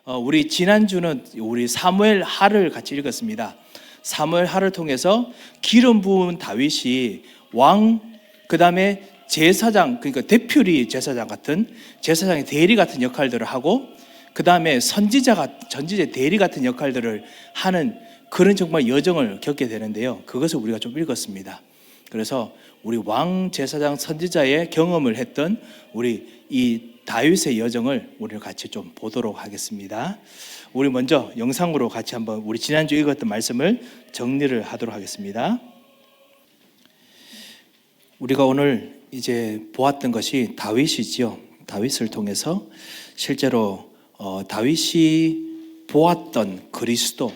우리 지난주는 우리 사무엘 하를 같이 읽었습니다. 사무엘 하를 통해서 기름 부은 다윗이 왕, 그 다음에 제사장, 그러니까 대표리 제사장 같은, 제사장의 대리 같은 역할들을 하고, 그 다음에 전지제 대리 같은 역할들을 하는 그런 정말 여정을 겪게 되는데요. 그것을 우리가 좀 읽었습니다. 그래서 우리 왕, 제사장, 선지자의 경험을 했던 우리 이 다윗의 여정을 우리를 같이 좀 보도록 하겠습니다. 우리 먼저 영상으로 같이 한번 우리 지난주 읽었던 말씀을 정리를 하도록 하겠습니다. 우리가 오늘 이제 보았던 것이 다윗이지요. 다윗을 통해서 실제로 다윗이 보았던 그리스도,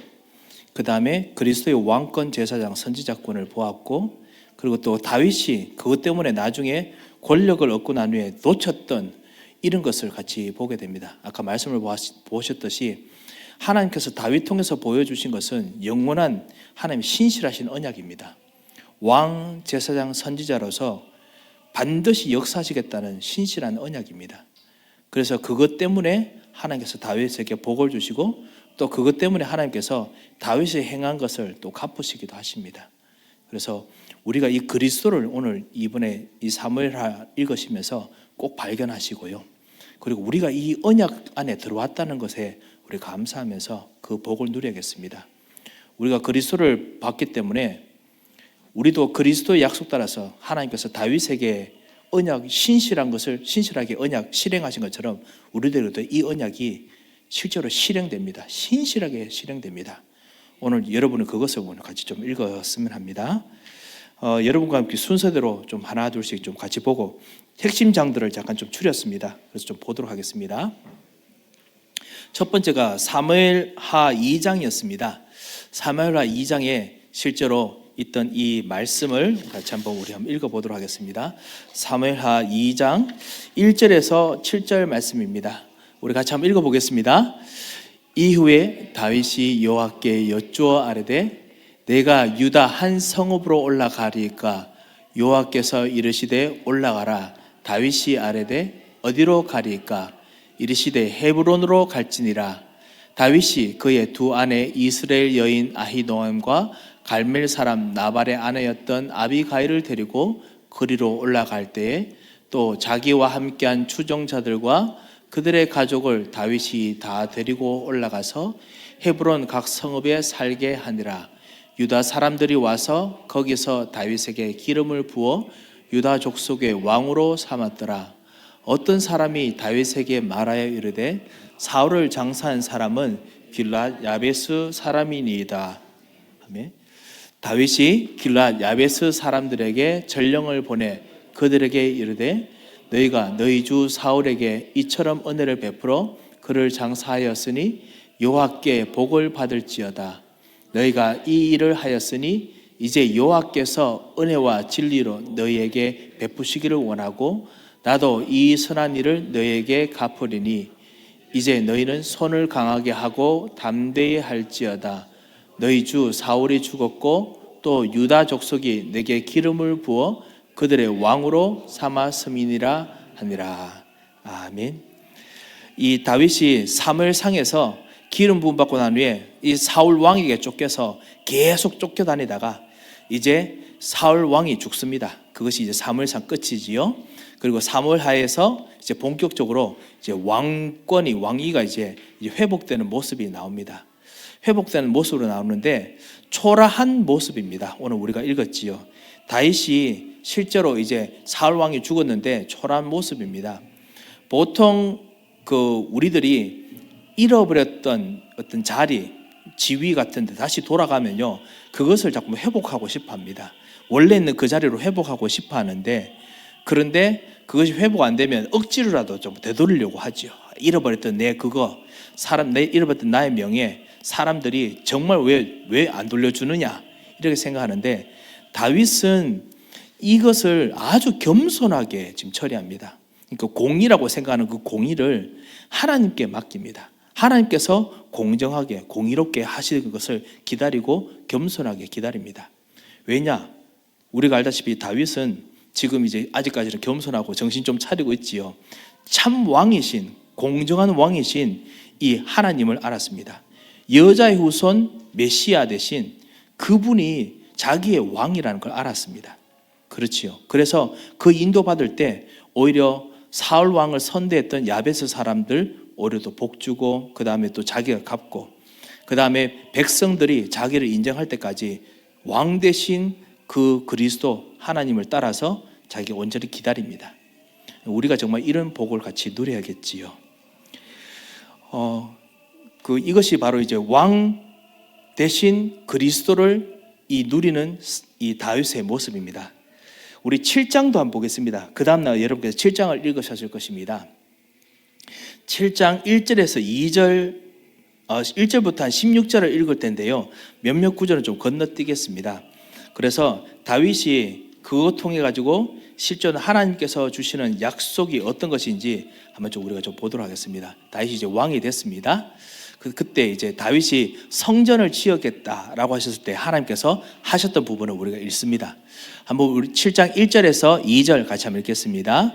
그 다음에 그리스도의 왕권, 제사장, 선지자권을 보았고, 그리고 또 다윗이 그것 때문에 나중에 권력을 얻고 난 후에 놓쳤던 이런 것을 같이 보게 됩니다. 아까 말씀을 보셨듯이 하나님께서 다윗 통해서 보여주신 것은 영원한 하나님의 신실하신 언약입니다. 왕, 제사장, 선지자로서 반드시 역사하시겠다는 신실한 언약입니다. 그래서 그것 때문에 하나님께서 다윗에게 복을 주시고, 또 그것 때문에 하나님께서 다윗이 행한 것을 또 갚으시기도 하십니다. 그래서 우리가 이 그리스도를 오늘 이번에 이 사무엘하 읽으시면서 꼭 발견하시고요. 그리고 우리가 이 언약 안에 들어왔다는 것에 우리 감사하면서 그 복을 누려야겠습니다. 우리가 그리스도를 받기 때문에 우리도 그리스도의 약속 따라서 하나님께서 다윗에게 언약, 신실한 것을 신실하게 언약 실행하신 것처럼 우리들도 이 언약이 실제로 실행됩니다. 신실하게 실행됩니다. 오늘 여러분은 그것을 오늘 같이 좀 읽었으면 합니다. 여러분과 함께 순서대로 좀 하나 둘씩 좀 같이 보고 핵심 장들을 잠깐 좀 추렸습니다. 그래서 좀 보도록 하겠습니다. 첫 번째가 사무엘하 2장이었습니다. 사무엘하 2장에 실제로 있던 이 말씀을 같이 한번 우리 한번 읽어보도록 하겠습니다. 사무엘하 2장 1절에서 7절 말씀입니다. 우리 같이 한번 읽어보겠습니다. 이후에 다윗이 여호와께 여쭈어 아뢰되 내가 유다 한 성읍으로 올라가리까? 여호와께서 이르시되 올라가라. 다윗이 아뢰되 어디로 가리까? 이르시되 헤브론으로 갈지니라. 다윗이 그의 두 아내 이스라엘 여인 아히노암과 갈멜 사람 나발의 아내였던 아비가일을 데리고 그리로 올라갈 때에 또 자기와 함께한 추종자들과 그들의 가족을 다윗이 다 데리고 올라가서 헤브론 각 성읍에 살게 하니라. 유다 사람들이 와서 거기서 다윗에게 기름을 부어 유다 족속의 왕으로 삼았더라. 어떤 사람이 다윗에게 말하여 이르되 사울을 장사한 사람은 길랏 야베스 사람이니이다. 다윗이 길랏 야베스 사람들에게 전령을 보내 그들에게 이르되 너희가 너희 주 사울에게 이처럼 은혜를 베풀어 그를 장사하였으니 여호와께 복을 받을지어다. 너희가 이 일을 하였으니 이제 여호와께서 은혜와 진리로 너희에게 베푸시기를 원하고 나도 이 선한 일을 너희에게 갚으리니 이제 너희는 손을 강하게 하고 담대히 할지어다. 너희 주 사울이 죽었고 또 유다 족속이 내게 기름을 부어 그들의 왕으로 삼았음이니라 하니라. 아멘. 이 다윗이 사무엘상에서 기름 부음 받고 난 후에 이 사울 왕에게 쫓겨서 계속 쫓겨다니다가 이제 사울 왕이 죽습니다. 그것이 이제 사무엘상 끝이지요. 그리고 사무엘하에서 이제 본격적으로 이제 왕위가 이제 회복되는 모습이 나옵니다. 회복되는 모습으로 나오는데 초라한 모습입니다. 오늘 우리가 읽었지요. 다윗이 실제로 이제 사울 왕이 죽었는데 초라한 모습입니다. 보통 우리들이 잃어버렸던 어떤 자리, 지위 같은 데 다시 돌아가면요, 그것을 자꾸 회복하고 싶어 합니다. 원래 있는 그 자리로 회복하고 싶어 하는데, 그런데 그것이 회복 안 되면 억지로라도 좀 되돌리려고 하죠. 잃어버렸던 내 잃어버렸던 나의 명예, 사람들이 정말 왜 안 돌려주느냐 이렇게 생각하는데, 다윗은 이것을 아주 겸손하게 지금 처리합니다. 그러니까 공의라고 생각하는 그 공의를 하나님께 맡깁니다. 하나님께서 공정하게 공의롭게 하시는 것을 기다리고 겸손하게 기다립니다. 왜냐? 우리가 알다시피 다윗은 지금 이제 아직까지는 겸손하고 정신 좀 차리고 있지요. 참 왕이신, 공정한 왕이신 이 하나님을 알았습니다. 여자의 후손 메시아 대신 그분이 자기의 왕이라는 걸 알았습니다. 그렇지요. 그래서 그 인도받을 때 오히려 사울 왕을 선대했던 야베스 사람들 오히려 또 복주고, 그 다음에 또 자기가 갚고, 그 다음에 백성들이 자기를 인정할 때까지 왕 대신 그 그리스도 하나님을 따라서 자기가 온전히 기다립니다. 우리가 정말 이런 복을 같이 누려야겠지요. 이것이 바로 이제 왕 대신 그리스도를 누리는 이 다윗의 모습입니다. 우리 7장도 한번 보겠습니다. 그 다음날 여러분께서 7장을 읽으셨을 것입니다. 7장 1절에서 2절, 1절부터 한 16절을 읽을 텐데요. 몇몇 구절은 좀 건너뛰겠습니다. 그래서 다윗이 그것 통해 가지고 실제로 하나님께서 주시는 약속이 어떤 것인지 한번 좀 우리가 좀 보도록 하겠습니다. 다윗이 이제 왕이 됐습니다. 그때 이제 다윗이 성전을 지었겠다라고 하셨을 때 하나님께서 하셨던 부분을 우리가 읽습니다. 한번 우리 7장 1절에서 2절 같이 한번 읽겠습니다.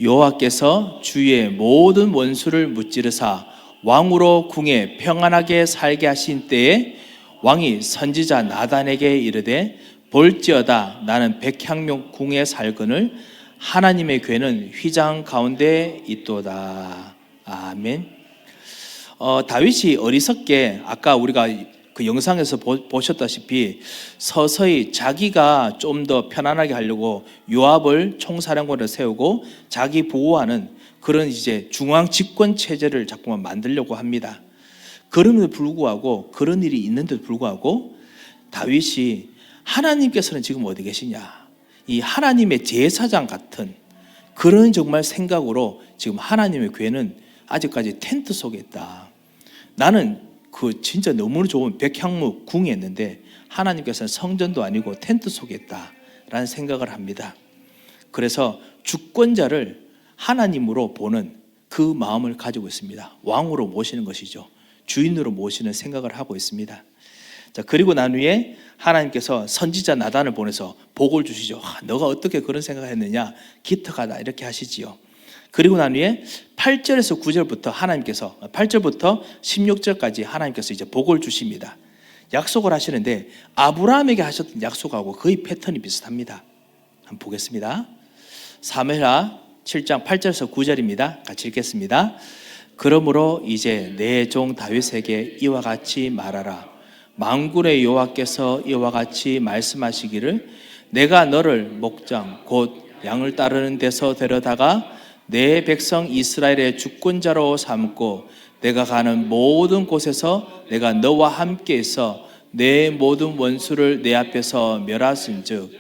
여호와께서 주의 모든 원수를 무찌르사 왕으로 궁에 평안하게 살게 하신 때에 왕이 선지자 나단에게 이르되 볼지어다 나는 백향목 궁에 살거늘 하나님의 궤는 휘장 가운데 있도다. 아멘. 다윗이 어리석게 아까 우리가 그 영상에서 보셨다시피 서서히 자기가 좀 더 편안하게 하려고 요압을 총사령관을 세우고 자기 보호하는 그런 이제 중앙 집권 체제를 자꾸만 만들려고 합니다. 그럼에도 불구하고, 그런 일이 있는데도 불구하고 다윗이 하나님께서는 지금 어디 계시냐, 이 하나님의 제사장 같은 그런 정말 생각으로 지금 하나님의 궤는 아직까지 텐트 속에 있다. 나는 그 진짜 너무 좋은 백향목 궁에 있는데 하나님께서는 성전도 아니고 텐트 속에 있다라는 생각을 합니다. 그래서 주권자를 하나님으로 보는 그 마음을 가지고 있습니다. 왕으로 모시는 것이죠. 주인으로 모시는 생각을 하고 있습니다. 자, 그리고 난 후에 하나님께서 선지자 나단을 보내서 복을 주시죠. 너가 어떻게 그런 생각을 했느냐, 기특하다 이렇게 하시지요. 그리고 난 후에 8절에서 9절부터 하나님께서 8절부터 16절까지 하나님께서 이제 복을 주십니다. 약속을 하시는데 아브라함에게 하셨던 약속하고 거의 패턴이 비슷합니다. 한번 보겠습니다. 사무엘하 7장 8절에서 9절입니다. 같이 읽겠습니다. 그러므로 이제 내 종 다윗에게 이와 같이 말하라. 만군의 여호와께서 이와 같이 말씀하시기를 내가 너를 목장 곧 양을 따르는 데서 데려다가 내 백성 이스라엘의 주권자로 삼고 내가 가는 모든 곳에서 내가 너와 함께 있어 내 모든 원수를 내 앞에서 멸하신즉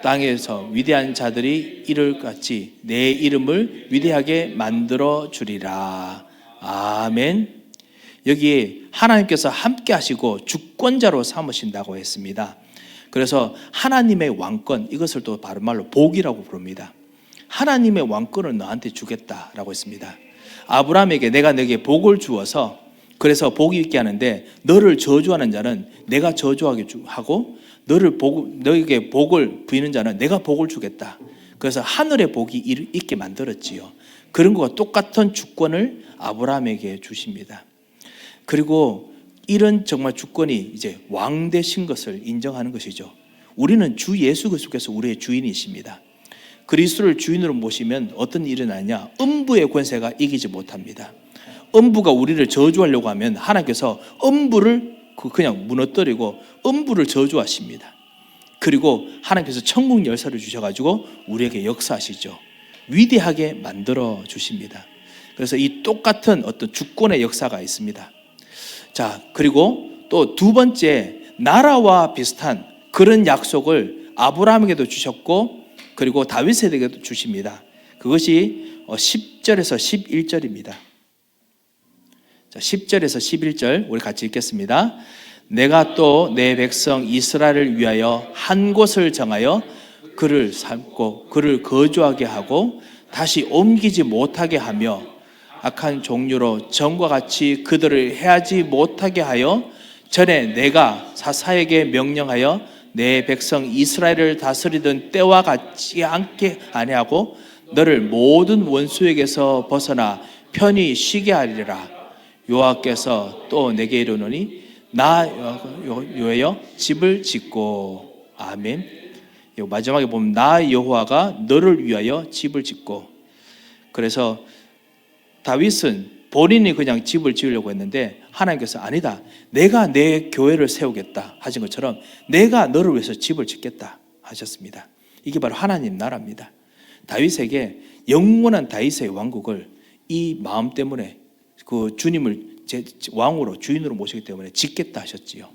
땅에서 위대한 자들이 이를 같이 내 이름을 위대하게 만들어 주리라. 아멘. 여기에 하나님께서 함께 하시고 주권자로 삼으신다고 했습니다. 그래서 하나님의 왕권, 이것을 또 바른말로 복이라고 부릅니다. 하나님의 왕권을 너한테 주겠다라고 했습니다. 아브라함에게 내가 너에게 복을 주어서, 그래서 복이 있게 하는데 너를 저주하는 자는 내가 저주하게 하고 너에게 복을 부이는 자는 내가 복을 주겠다. 그래서 하늘의 복이 있게 만들었지요. 그런 것과 똑같은 주권을 아브라함에게 주십니다. 그리고 이런 정말 주권이 이제 왕 되신 것을 인정하는 것이죠. 우리는 주 예수 그리스도께서 우리의 주인이십니다. 그리스도를 주인으로 모시면 어떤 일이 나냐? 음부의 권세가 이기지 못합니다. 음부가 우리를 저주하려고 하면 하나님께서 음부를 그냥 무너뜨리고 음부를 저주하십니다. 그리고 하나님께서 천국 열쇠를 주셔가지고 우리에게 역사하시죠. 위대하게 만들어 주십니다. 그래서 이 똑같은 어떤 주권의 역사가 있습니다. 자, 그리고 또 두 번째, 나라와 비슷한 그런 약속을 아브라함에게도 주셨고 그리고 다윗에게도 주십니다. 그것이 10절에서 11절입니다. 자, 10절에서 11절 우리 같이 읽겠습니다. 내가 또 내 백성 이스라엘을 위하여 한 곳을 정하여 그를 삼고 그를 거주하게 하고 다시 옮기지 못하게 하며 악한 종류로 전과 같이 그들을 해하지 못하게 하여 전에 내가 사사에게 명령하여 내 백성 이스라엘을 다스리던 때와 같지 않게 아니하고 너를 모든 원수에게서 벗어나 편히 쉬게 하리라. 여호와께서 또 내게 이르노니 나 여호와여 집을 짓고. 아멘. 마지막에 보면 나 여호와가 너를 위하여 집을 짓고. 그래서 다윗은 본인이 그냥 집을 지으려고 했는데 하나님께서 아니다, 내가 내 교회를 세우겠다 하신 것처럼 내가 너를 위해서 집을 짓겠다 하셨습니다. 이게 바로 하나님 나라입니다. 다윗에게 영원한 다윗의 왕국을 이 마음 때문에 그 주님을 왕으로 주인으로 모시기 때문에 짓겠다 하셨지요.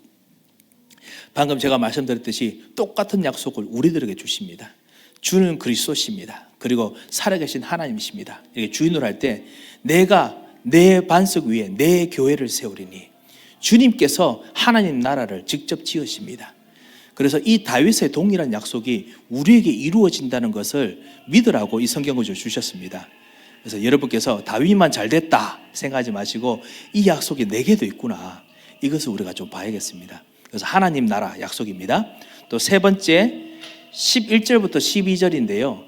방금 제가 말씀드렸듯이 똑같은 약속을 우리들에게 주십니다. 주는 그리스도십니다. 그리고 살아계신 하나님이십니다. 이렇게 주인으로 할 때 내가 내 반석 위에 내 교회를 세우리니, 주님께서 하나님 나라를 직접 지으십니다. 그래서 이 다윗의 동일한 약속이 우리에게 이루어진다는 것을 믿으라고 이 성경구절 주셨습니다. 그래서 여러분께서 다윗만 잘 됐다 생각하지 마시고 이 약속이 내게도 있구나, 이것을 우리가 좀 봐야겠습니다. 그래서 하나님 나라 약속입니다. 또 세 번째 11절부터 12절인데요.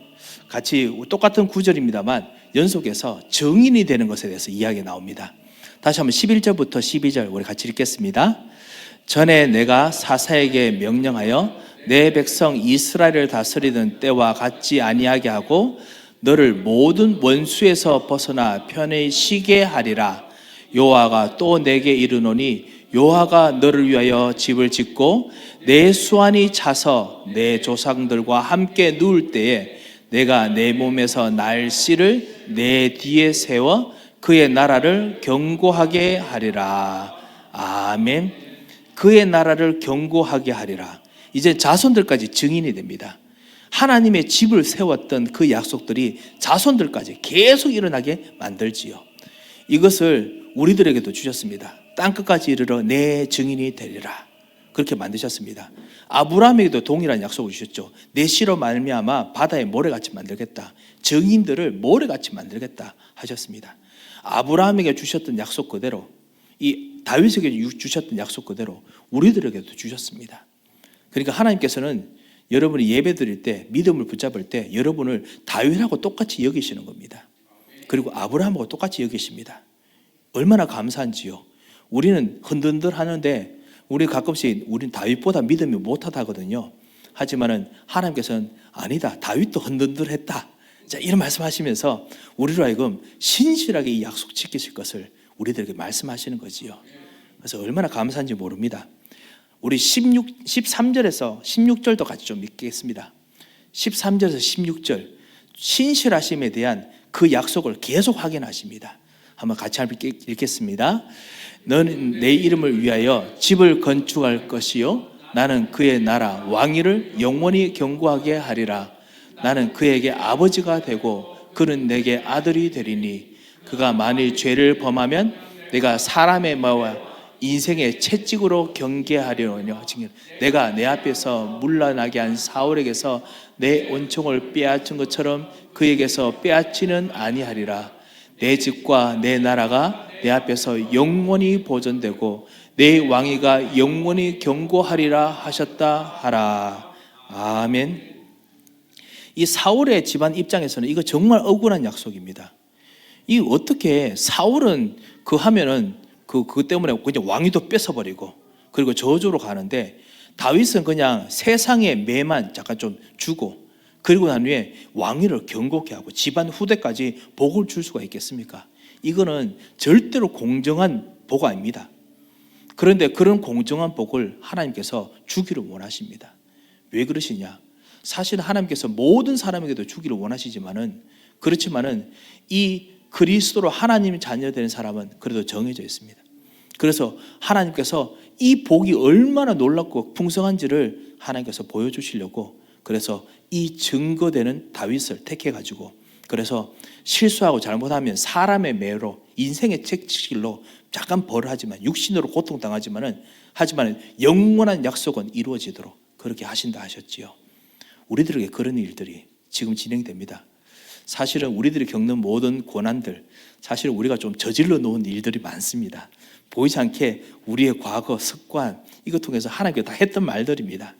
같이 똑같은 구절입니다만 연속해서 정인이 되는 것에 대해서 이야기가 나옵니다. 다시 한번 11절부터 12절 우리 같이 읽겠습니다. 전에 내가 사사에게 명령하여 내 백성 이스라엘을 다스리던 때와 같지 아니하게 하고 너를 모든 원수에서 벗어나 편히 쉬게 하리라. 여호와가 또 내게 이르노니 여호와가 너를 위하여 집을 짓고 내 수완이 차서 내 조상들과 함께 누울 때에 내가 내 몸에서 날씨를 내 뒤에 세워 그의 나라를 견고하게 하리라. 아멘. 그의 나라를 견고하게 하리라. 이제 자손들까지 증인이 됩니다. 하나님의 집을 세웠던 그 약속들이 자손들까지 계속 일어나게 만들지요. 이것을 우리들에게도 주셨습니다. 땅끝까지 이르러 내 증인이 되리라. 그렇게 만드셨습니다. 아브라함에게도 동일한 약속을 주셨죠. 내 씨로 말미암아 바다에 모래같이 만들겠다, 증인들을 모래같이 만들겠다 하셨습니다. 아브라함에게 주셨던 약속 그대로, 이 다윗에게 주셨던 약속 그대로 우리들에게도 주셨습니다. 그러니까 하나님께서는 여러분이 예배 드릴 때, 믿음을 붙잡을 때 여러분을 다윗하고 똑같이 여기시는 겁니다. 그리고 아브라함하고 똑같이 여기십니다. 얼마나 감사한지요. 우리는 흔들흔들 하는데 우리 가끔씩 우리는 다윗보다 믿음이 못하다거든요. 하지만은 하나님께서는 아니다, 다윗도 흔들흔들했다, 자, 이런 말씀하시면서 우리로 하여금 신실하게 이 약속 지키실 것을 우리들에게 말씀하시는 거지요. 그래서 얼마나 감사한지 모릅니다. 우리 13절에서 16절도 같이 좀 읽겠습니다. 13절에서 16절 신실하심에 대한 그 약속을 계속 확인하십니다. 한번 같이 읽겠습니다. 너는 내 이름을 위하여 집을 건축할 것이요 나는 그의 나라 왕위를 영원히 견고하게 하리라. 나는 그에게 아버지가 되고 그는 내게 아들이 되리니 그가 만일 죄를 범하면 내가 사람의 마와 인생의 채찍으로 경계하려니와 내가 내 앞에서 물러나게 한 사울에게서 내 온총을 빼앗은 것처럼 그에게서 빼앗지는 아니하리라. 내 집과 내 나라가 내 앞에서 영원히 보존되고 내 왕위가 영원히 견고하리라 하셨다 하라. 아멘. 이 사울의 집안 입장에서는 이거 정말 억울한 약속입니다. 이 어떻게 사울은 그 하면은 그것 때문에 그냥 왕위도 뺏어버리고 그리고 저주로 가는데 다윗은 그냥 세상의 매만 잠깐 좀 주고 그리고 난 후에 왕위를 견고케 하고 집안 후대까지 복을 줄 수가 있겠습니까? 이거는 절대로 공정한 복 아닙니다. 그런데 그런 공정한 복을 하나님께서 주기를 원하십니다. 왜 그러시냐? 사실 하나님께서 모든 사람에게도 주기를 원하시지만은 그렇지만은 이 그리스도로 하나님 자녀된 사람은 그래도 정해져 있습니다. 그래서 하나님께서 이 복이 얼마나 놀랍고 풍성한지를 하나님께서 보여주시려고 그래서 이 증거되는 다윗을 택해가지고 그래서 실수하고 잘못하면 사람의 매로 인생의 책찍질로 잠깐 벌하지만 육신으로 고통당하지만 영원한 약속은 이루어지도록 그렇게 하신다 하셨지요. 우리들에게 그런 일들이 지금 진행됩니다. 사실은 우리들이 겪는 모든 고난들, 사실 우리가 좀 저질러 놓은 일들이 많습니다. 보이지 않게 우리의 과거, 습관 이것 통해서 하나님께 다 했던 말들입니다.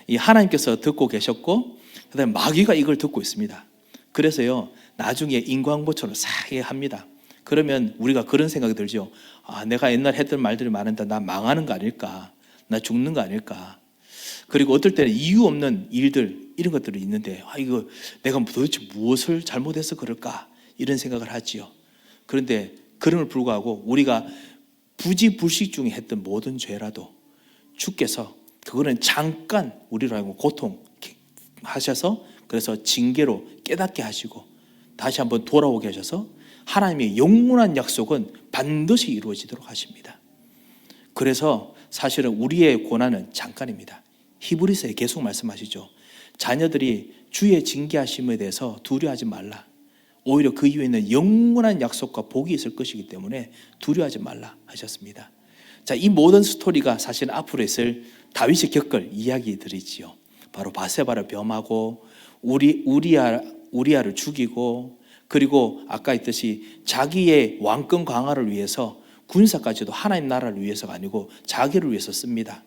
이 하나님께서 듣고 계셨고 그다음에 마귀가 이걸 듣고 있습니다. 그래서요 나중에 인광보처럼 싹 합니다. 그러면 우리가 그런 생각이 들죠. 내가 옛날 했던 말들이 많은데 나 망하는 거 아닐까, 나 죽는 거 아닐까. 그리고 어떨 때는 이유 없는 일들, 이런 것들이 있는데 이거 내가 도대체 무엇을 잘못해서 그럴까, 이런 생각을 하지요. 그런데 그럼을 불구하고 우리가 부지불식 중에 했던 모든 죄라도 주께서 그거는 잠깐 우리로 하여금 고통하셔서, 그래서 징계로 깨닫게 하시고 다시 한번 돌아오게 하셔서 하나님의 영원한 약속은 반드시 이루어지도록 하십니다. 그래서 사실은 우리의 고난은 잠깐입니다. 히브리서에 계속 말씀하시죠. 자녀들이 주의 징계하심에 대해서 두려워하지 말라. 오히려 그 이후에는 영원한 약속과 복이 있을 것이기 때문에 두려워하지 말라 하셨습니다. 자, 이 모든 스토리가 사실 앞으로 있을 다윗이 겪을 이야기들이지요. 바로 바세바를 범하고 우리아를 죽이고, 그리고 아까 했듯이 자기의 왕권 강화를 위해서 군사까지도 하나님 나라를 위해서가 아니고 자기를 위해서 씁니다.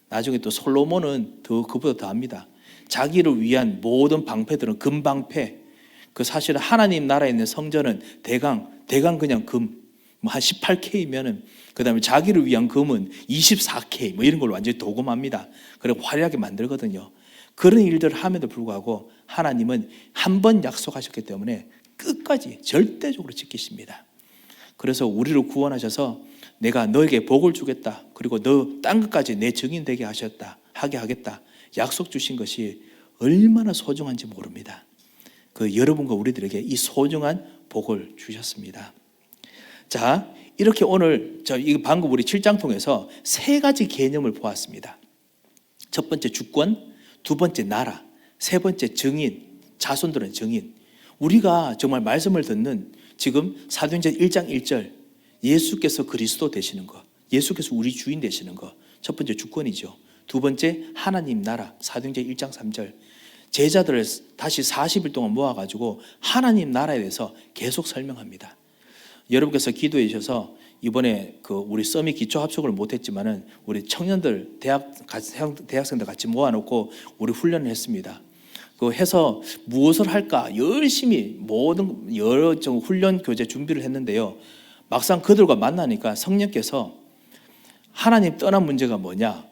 나중에 또 솔로몬은 그보다 더 합니다. 자기를 위한 모든 방패들은 금방패, 그 사실은 하나님 나라에 있는 성전은 대강 그냥 금, 한 18K면은, 그 다음에 자기를 위한 금은 24K, 이런 걸로 완전히 도금합니다. 그리고 화려하게 만들거든요. 그런 일들을 함에도 불구하고 하나님은 한 번 약속하셨기 때문에 끝까지 절대적으로 지키십니다. 그래서 우리를 구원하셔서 내가 너에게 복을 주겠다, 그리고 너 땅 끝까지 내 증인 되게 하게 하겠다 약속 주신 것이 얼마나 소중한지 모릅니다. 그 여러분과 우리들에게 이 소중한 복을 주셨습니다. 자, 이렇게 오늘 방금 우리 7장 통해서 세 가지 개념을 보았습니다. 첫 번째 주권, 두 번째 나라, 세 번째 증인, 자손들은 증인. 우리가 정말 말씀을 듣는 지금 사도행전 1장 1절, 예수께서 그리스도 되시는 것, 예수께서 우리 주인 되시는 것, 첫 번째 주권이죠. 두 번째 하나님 나라, 사도행전 1장 3절, 제자들을 다시 40일 동안 모아가지고 하나님 나라에 대해서 계속 설명합니다. 여러분께서 기도해 주셔서 이번에 우리 서밋 기초 합숙을 못했지만은 우리 청년들 대학생들 같이 모아놓고 우리 훈련을 했습니다. 해서 무엇을 할까 열심히 모든 여러 훈련 교재 준비를 했는데요. 막상 그들과 만나니까 성령께서 하나님 떠난 문제가 뭐냐,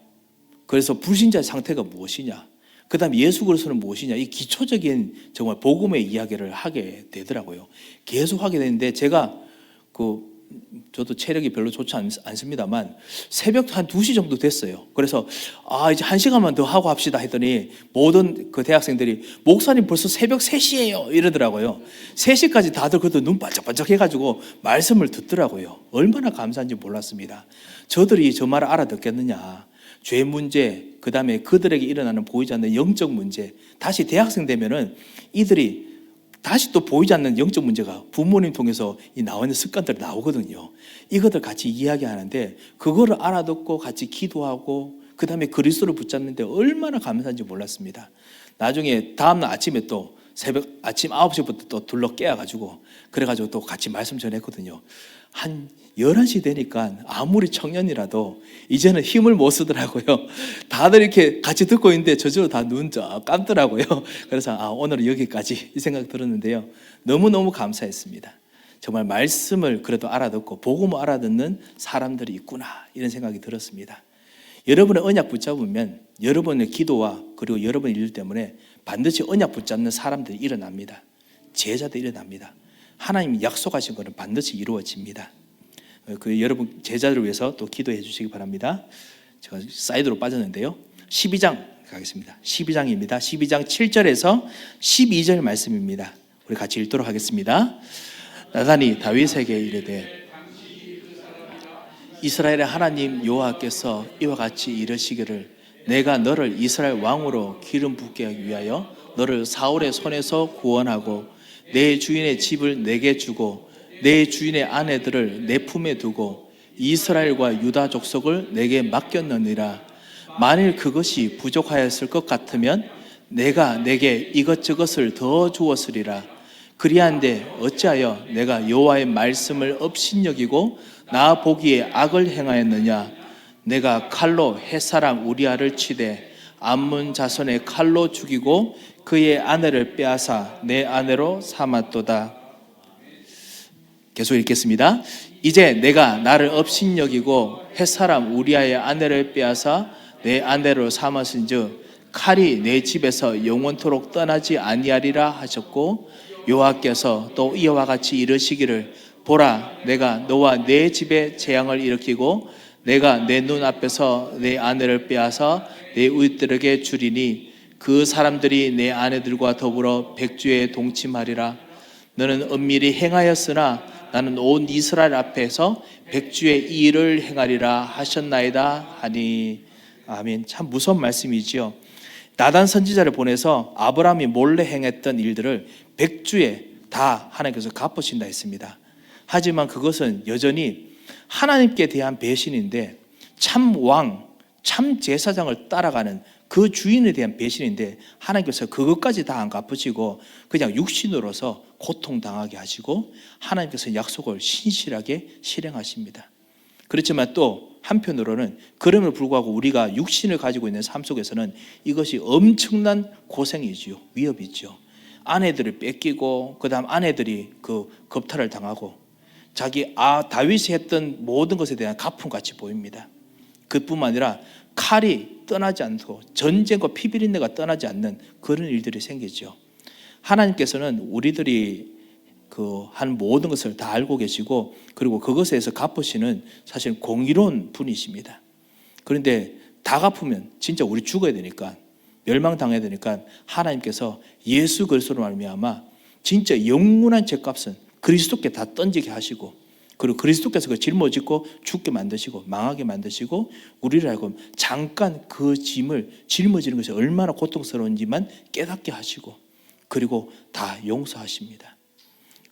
그래서 불신자의 상태가 무엇이냐, 그 다음에 예수 그리스도는 무엇이냐, 이 기초적인 정말 복음의 이야기를 하게 되더라고요. 계속 하게 되는데 제가 저도 체력이 별로 좋지 않습니다만 새벽 한 2시 정도 됐어요. 그래서 이제 1시간만 더 하고 합시다 했더니 모든 그 대학생들이 목사님 벌써 새벽 3시예요 이러더라고요. 3시까지 다들 그것도 눈 반짝반짝 해가지고 말씀을 듣더라고요. 얼마나 감사한지 몰랐습니다. 저들이 저 말을 알아듣겠느냐, 죄 문제, 그 다음에 그들에게 일어나는 보이지 않는 영적 문제, 다시 대학생 되면은 이들이 다시 또 보이지 않는 영적 문제가 부모님 통해서 나와 있는 습관들이 나오거든요. 이것들 같이 이야기하는데 그거를 알아듣고 같이 기도하고 그 다음에 그리스도를 붙잡는데 얼마나 감사한지 몰랐습니다. 나중에 다음날 아침에 또 아침 9시부터 또 둘러 깨어가지고 그래가지고 또 같이 말씀 전했거든요. 한 11시 되니까 아무리 청년이라도 이제는 힘을 못 쓰더라고요. 다들 이렇게 같이 듣고 있는데 저절로 다 눈 감더라고요. 그래서 오늘은 여기까지 이 생각 들었는데요. 너무너무 감사했습니다. 정말 말씀을 그래도 알아듣고 복음을 알아듣는 사람들이 있구나, 이런 생각이 들었습니다. 여러분의 언약 붙잡으면 여러분의 기도와 그리고 여러분의 일 때문에 반드시 언약 붙잡는 사람들이 일어납니다. 제자들이 일어납니다. 하나님이 약속하신 것은 반드시 이루어집니다. 여러분 제자들을 위해서 또 기도해 주시기 바랍니다. 제가 사이드로 빠졌는데요. 12장 가겠습니다. 12장입니다. 12장 7절에서 12절 말씀입니다. 우리 같이 읽도록 하겠습니다. 나단이 다윗에게 이르되 이스라엘의 하나님 여호와께서 이와 같이 이르시기를 내가 너를 이스라엘 왕으로 기름 붓게 하기 위하여 너를 사울의 손에서 구원하고 내 주인의 집을 내게 주고 내 주인의 아내들을 내 품에 두고 이스라엘과 유다 족속을 내게 맡겼느니라. 만일 그것이 부족하였을 것 같으면 내가 내게 이것저것을 더 주었으리라. 그리한데 어찌하여 내가 여호와의 말씀을 업신여기고 나 보기에 악을 행하였느냐. 내가 칼로 햇사람 우리아를 치되 암몬 자손의 칼로 죽이고 그의 아내를 빼앗아 내 아내로 삼았도다. 계속 읽겠습니다. 이제 내가 나를 업신여기고 햇사람 우리아의 아내를 빼앗아 내 아내로 삼았은즉 칼이 내 집에서 영원토록 떠나지 아니하리라 하셨고, 여호와께서 또 이와 같이 이르시기를 보라, 내가 너와 내 집에 재앙을 일으키고 내가 내 눈앞에서 내 아내를 빼앗아 내 이웃들에게 주리니 그 사람들이 내 아내들과 더불어 백주에 동침하리라. 너는 은밀히 행하였으나 나는 온 이스라엘 앞에서 백주의 이 일을 행하리라 하셨나이다 하니. 아멘. 참 무서운 말씀이지요. 나단 선지자를 보내서 아브라함이 몰래 행했던 일들을 백주에 다 하나님께서 갚으신다 했습니다. 하지만 그것은 여전히 하나님께 대한 배신인데, 참 왕, 참 제사장을 따라가는 그 주인에 대한 배신인데 하나님께서 그것까지 다 안 갚으시고 그냥 육신으로서 고통당하게 하시고 하나님께서 약속을 신실하게 실행하십니다. 그렇지만 또 한편으로는 그럼에도 불구하고 우리가 육신을 가지고 있는 삶 속에서는 이것이 엄청난 고생이지요. 위협이죠. 아내들을 뺏기고 그 다음 아내들이 그 겁탈을 당하고 자기 다윗이 했던 모든 것에 대한 가품같이 보입니다. 그뿐만 아니라 칼이 떠나지 않고 전쟁과 피비린내가 떠나지 않는 그런 일들이 생기죠. 하나님께서는 우리들이 한 모든 것을 다 알고 계시고 그리고 그것에 대해서 갚으시는 사실 공의로운 분이십니다. 그런데 다 갚으면 진짜 우리 죽어야 되니까, 멸망당해야 되니까 하나님께서 예수 그리스도로 말미암아 진짜 영원한 죄값은 그리스도께 다 던지게 하시고, 그리고 그리스도께서 그 짊어지고 죽게 만드시고 망하게 만드시고 우리를 알고 잠깐 그 짐을 짊어지는 것이 얼마나 고통스러운지만 깨닫게 하시고 그리고 다 용서하십니다.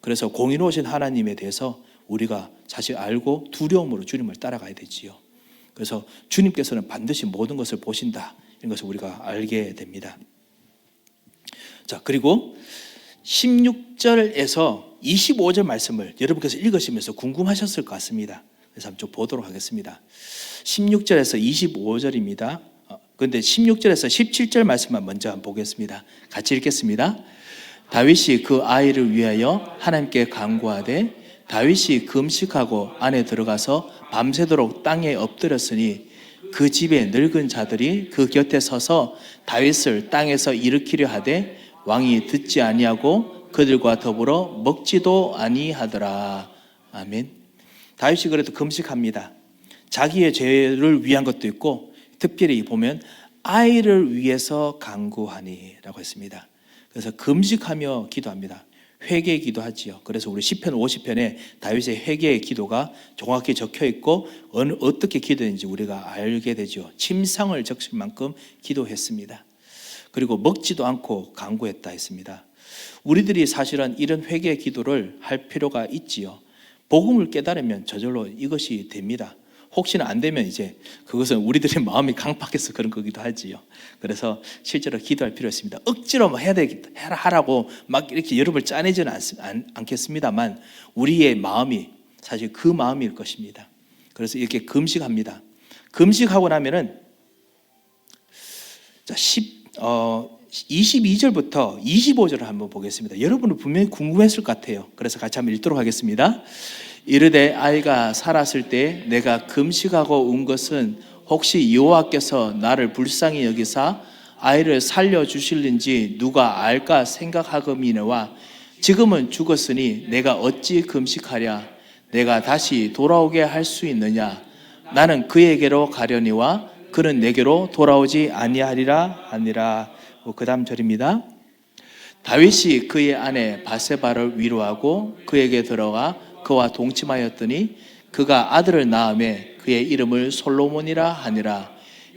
그래서 공의로우신 하나님에 대해서 우리가 사실 알고 두려움으로 주님을 따라가야 되지요. 그래서 주님께서는 반드시 모든 것을 보신다, 이런 것을 우리가 알게 됩니다. 자, 그리고 16절에서 25절 말씀을 여러분께서 읽으시면서 궁금하셨을 것 같습니다. 그래서 한번 좀 보도록 하겠습니다. 16절에서 25절입니다. 그런데 16절에서 17절 말씀만 먼저 한번 보겠습니다. 같이 읽겠습니다. 다윗이 그 아이를 위하여 하나님께 간구하되 다윗이 금식하고 안에 들어가서 밤새도록 땅에 엎드렸으니 그 집의 늙은 자들이 그 곁에 서서 다윗을 땅에서 일으키려 하되 왕이 듣지 아니하고 그들과 더불어 먹지도 아니하더라. 아멘. 다윗이 그래도 금식합니다. 자기의 죄를 위한 것도 있고 특별히 보면 아이를 위해서 간구하니 라고 했습니다. 그래서 금식하며 기도합니다. 회개의 기도하지요. 그래서 우리 시편 50편에 다윗의 회개의 기도가 정확히 적혀 있고 어떻게 기도했는지 우리가 알게 되죠. 침상을 적실 만큼 기도했습니다. 그리고 먹지도 않고 간구했다 했습니다. 우리들이 사실은 이런 회개의 기도를 할 필요가 있지요. 복음을 깨달으면 저절로 이것이 됩니다. 혹시나 안 되면 이제 그것은 우리들의 마음이 강팍해서 그런 거기도 하지요. 그래서 실제로 기도할 필요가 있습니다. 억지로 하라고 막 이렇게 여러분을 짜내지는 않겠습니다만 우리의 마음이 사실 그 마음일 것입니다. 그래서 이렇게 금식합니다. 금식하고 나면은 22절부터 25절을 한번 보겠습니다. 여러분은 분명히 궁금했을 것 같아요. 그래서 같이 한번 읽도록 하겠습니다. 이르되 아이가 살았을 때 내가 금식하고 운 것은 혹시 여호와께서 나를 불쌍히 여기사 아이를 살려주실는지 누가 알까 생각하거니와 지금은 죽었으니 내가 어찌 금식하랴. 내가 다시 돌아오게 할 수 있느냐. 나는 그에게로 가려니와 그는 내게로 돌아오지 아니하리라 하니라. 그 다음 절입니다. 다윗이 그의 아내 바세바를 위로하고 그에게 들어가 그와 동침하였더니 그가 아들을 낳음에 그의 이름을 솔로몬이라 하니라.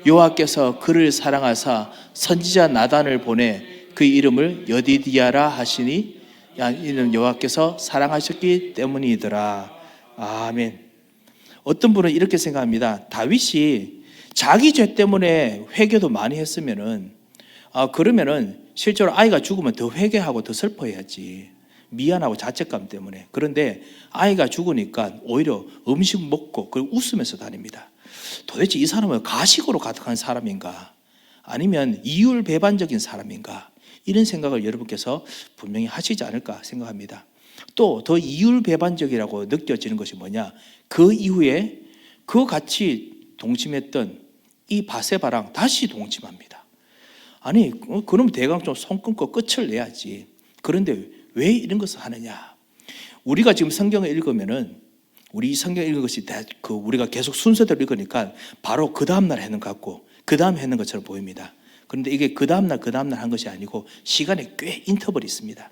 여호와께서 그를 사랑하사 선지자 나단을 보내 그 이름을 여디디아라 하시니 이는 여호와께서 사랑하셨기 때문이더라. 아멘. 어떤 분은 이렇게 생각합니다. 다윗이 자기 죄 때문에 회개도 많이 했으면은 그러면은 실제로 아이가 죽으면 더 회개하고 더 슬퍼해야지. 미안하고 자책감 때문에. 그런데 아이가 죽으니까 오히려 음식 먹고 그리고 웃으면서 다닙니다. 도대체 이 사람은 가식으로 가득한 사람인가? 아니면 이율배반적인 사람인가? 이런 생각을 여러분께서 분명히 하시지 않을까 생각합니다. 또 더 이율배반적이라고 느껴지는 것이 뭐냐? 그 이후에 그 같이 동침했던 이 바세바랑 다시 동침합니다. 아니, 그럼 대강 좀 손 끊고 끝을 내야지. 그런데 왜 이런 것을 하느냐? 우리가 지금 성경을 읽으면은, 우리 성경 읽은 것이 우리가 계속 순서대로 읽으니까 바로 그 다음날 해는 것 같고 그 다음에 했는 것처럼 보입니다. 그런데 이게 그 다음날 한 것이 아니고 시간에 꽤 인터벌이 있습니다.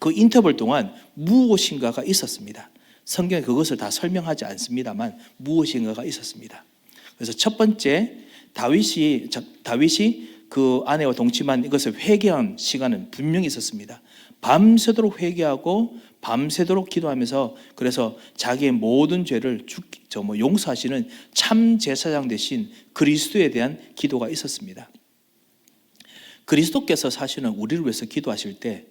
그 인터벌 동안 무엇인가가 있었습니다. 성경에 그것을 다 설명하지 않습니다만 무엇인가가 있었습니다. 그래서 첫 번째, 다윗이 그 아내와 동침한 이것을 회개한 시간은 분명히 있었습니다. 밤새도록 회개하고 밤새도록 기도하면서, 그래서 자기의 모든 죄를 용서하시는 참 제사장 되신 그리스도에 대한 기도가 있었습니다. 그리스도께서 사실은 우리를 위해서 기도하실 때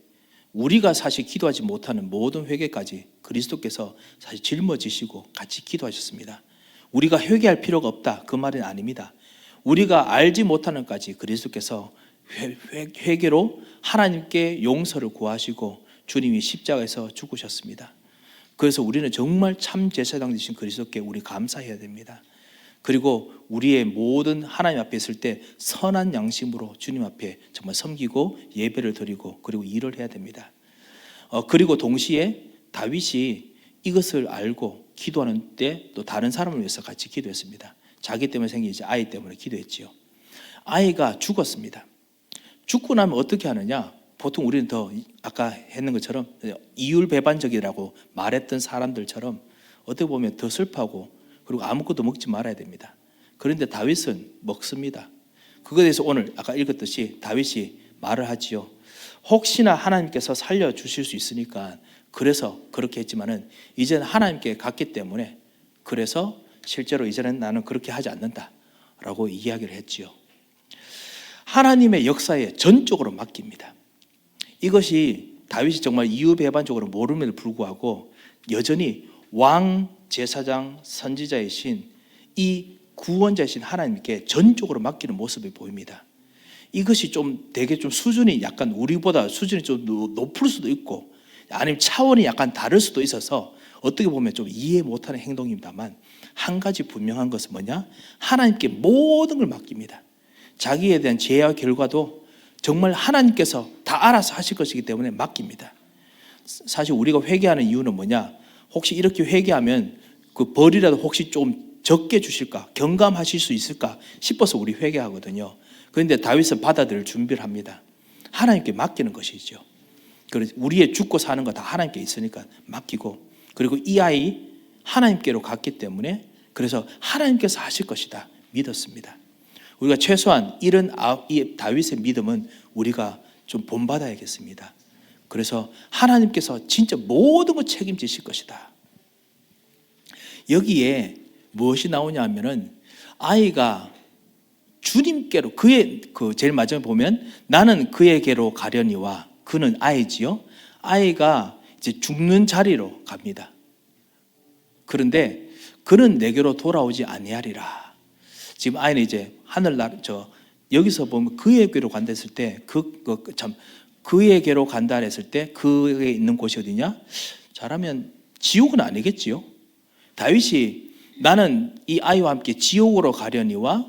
우리가 사실 기도하지 못하는 모든 회개까지 그리스도께서 사실 짊어지시고 같이 기도하셨습니다. 우리가 회개할 필요가 없다, 그 말은 아닙니다. 우리가 알지 못하는 것까지 그리스도께서 회개로 하나님께 용서를 구하시고 주님이 십자가에서 죽으셨습니다. 그래서 우리는 정말 참 제사장 되신 그리스도께 우리 감사해야 됩니다. 그리고 우리의 모든 하나님 앞에 있을 때 선한 양심으로 주님 앞에 정말 섬기고 예배를 드리고 그리고 일을 해야 됩니다. 그리고 동시에 다윗이 이것을 알고 기도하는 때 또 다른 사람을 위해서 같이 기도했습니다. 자기 때문에 생긴 아이 때문에 기도했지요. 아이가 죽었습니다. 죽고 나면 어떻게 하느냐? 보통 우리는 더 아까 했는 것처럼 이율배반적이라고 말했던 사람들처럼 어떻게 보면 더 슬퍼하고 그리고 아무것도 먹지 말아야 됩니다. 그런데 다윗은 먹습니다. 그거에 대해서 오늘 아까 읽었듯이 다윗이 말을 하지요. 혹시나 하나님께서 살려주실 수 있으니까 그래서 그렇게 했지만은 이제는 하나님께 갔기 때문에 그래서 실제로 이제는 나는 그렇게 하지 않는다라고 이야기를 했지요. 하나님의 역사에 전적으로 맡깁니다. 이것이 다윗이 정말 이유배반적으로 모름에도 불구하고 여전히 왕, 제사장, 선지자이신 이 구원자이신 하나님께 전적으로 맡기는 모습이 보입니다. 이것이 되게 수준이 약간 우리보다 수준이 좀 높을 수도 있고 아니면 차원이 약간 다를 수도 있어서 어떻게 보면 좀 이해 못하는 행동입니다만 한 가지 분명한 것은 뭐냐? 하나님께 모든 걸 맡깁니다. 자기에 대한 죄와 결과도 정말 하나님께서 다 알아서 하실 것이기 때문에 맡깁니다. 사실 우리가 회개하는 이유는 뭐냐? 혹시 이렇게 회개하면 그 벌이라도 혹시 좀 적게 주실까? 경감하실 수 있을까? 싶어서 우리 회개하거든요. 그런데 다윗은 받아들일 준비를 합니다. 하나님께 맡기는 것이죠. 그래서 우리의 죽고 사는 거 다 하나님께 있으니까 맡기고, 그리고 이 아이 하나님께로 갔기 때문에 그래서 하나님께서 하실 것이다 믿었습니다. 우리가 최소한 이런 이 다윗의 믿음은 우리가 좀 본받아야겠습니다. 그래서 하나님께서 진짜 모든 걸 책임지실 것이다. 여기에 무엇이 나오냐 하면은 아이가 주님께로 제일 마지막에 보면 나는 그에게로 가려니와 그는 아이지요. 아이가 이제 죽는 자리로 갑니다. 그런데 그는 내게로 돌아오지 아니하리라. 지금 아이는 이제 여기서 보면 그에게로 간다 했을 때 그에게로 간다 했을 때 그에 있는 곳이 어디냐? 잘하면 지옥은 아니겠지요. 다윗이 나는 이 아이와 함께 지옥으로 가려니와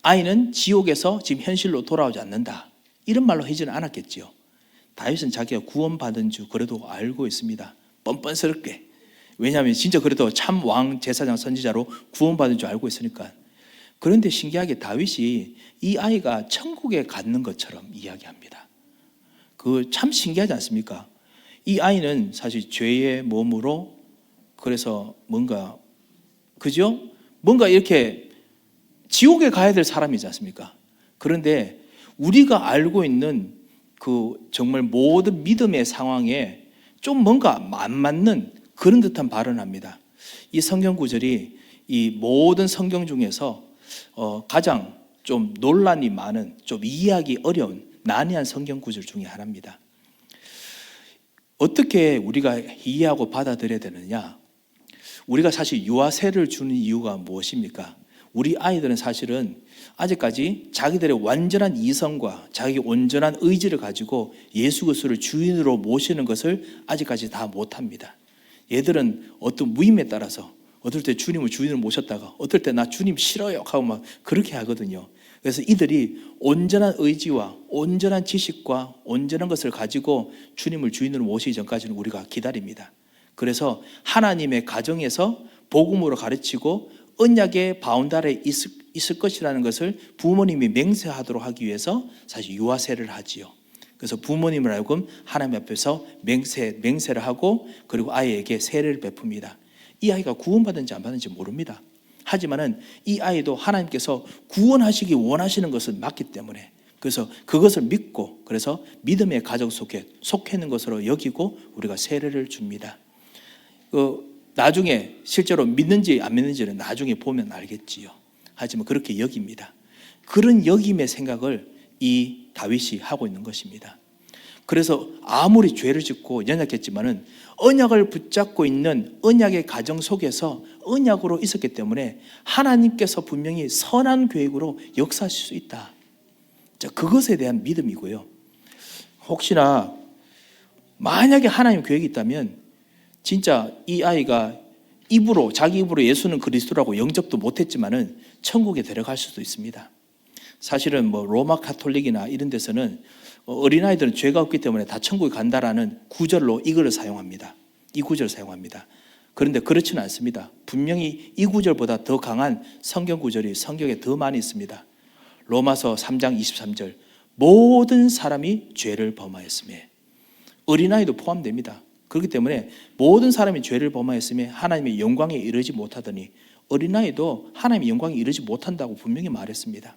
아이는 지옥에서 지금 현실로 돌아오지 않는다. 이런 말로 하지는 않았겠지요. 다윗은 자기가 구원받은 줄 그래도 알고 있습니다. 뻔뻔스럽게. 왜냐하면 진짜 그래도 참 왕, 제사장, 선지자로 구원받은 줄 알고 있으니까. 그런데 신기하게 다윗이 이 아이가 천국에 갔는 것처럼 이야기합니다. 참 신기하지 않습니까? 이 아이는 사실 죄의 몸으로 그래서 뭔가 이렇게 지옥에 가야 될 사람이지 않습니까? 그런데 우리가 알고 있는 정말 모든 믿음의 상황에 좀 뭔가 안 맞는 그런 듯한 발언을 합니다. 이 성경 구절이 이 모든 성경 중에서 가장 좀 논란이 많은, 좀 이해하기 어려운 난해한 성경 구절 중에 하나입니다. 어떻게 우리가 이해하고 받아들여야 되느냐? 우리가 사실 유아세를 주는 이유가 무엇입니까? 우리 아이들은 사실은 아직까지 자기들의 완전한 이성과 자기 온전한 의지를 가지고 예수 그리스도를 주인으로 모시는 것을 아직까지 다 못합니다. 얘들은 어떤 무임에 따라서 어떨 때 주님을 주인으로 모셨다가 어떨 때 나 주님 싫어요 하고 막 그렇게 하거든요. 그래서 이들이 온전한 의지와 온전한 지식과 온전한 것을 가지고 주님을 주인으로 모시기 전까지는 우리가 기다립니다. 그래서 하나님의 가정에서 복음으로 가르치고 언약의 바운다리에 있을 것이라는 것을 부모님이 맹세하도록 하기 위해서 사실 유아세를 하지요. 그래서 부모님을 하여금 하나님 앞에서 맹세를 하고 그리고 아이에게 세례를 베풉니다. 이 아이가 구원받은지 안 받은지 모릅니다. 하지만은 이 아이도 하나님께서 구원하시기 원하시는 것을 맞기 때문에 그래서 그것을 믿고 그래서 믿음의 가정 속에 속해 있는 것으로 여기고 우리가 세례를 줍니다. 나중에 실제로 믿는지 안 믿는지는 나중에 보면 알겠지요. 하지만 그렇게 여깁니다. 그런 여김의 생각을 이 다윗이 하고 있는 것입니다. 그래서 아무리 죄를 짓고 연약했지만은 언약을 붙잡고 있는 언약의 가정 속에서 언약으로 있었기 때문에 하나님께서 분명히 선한 계획으로 역사하실 수 있다. 자, 그것에 대한 믿음이고요. 혹시나 만약에 하나님 계획이 있다면 진짜 이 아이가 자기 입으로 예수는 그리스도라고 영접도 못했지만은 천국에 데려갈 수도 있습니다. 사실은 뭐 로마 가톨릭이나 이런 데서는 어린아이들은 죄가 없기 때문에 다 천국에 간다라는 구절로 이거를 사용합니다. 이 구절을 사용합니다. 그런데 그렇지는 않습니다. 분명히 이 구절보다 더 강한 성경 구절이 성경에 더 많이 있습니다. 로마서 3장 23절 모든 사람이 죄를 범하였음에 어린아이도 포함됩니다. 그렇기 때문에 모든 사람이 죄를 범하였음에 하나님의 영광에 이르지 못하더니 어린아이도 하나님의 영광에 이르지 못한다고 분명히 말했습니다.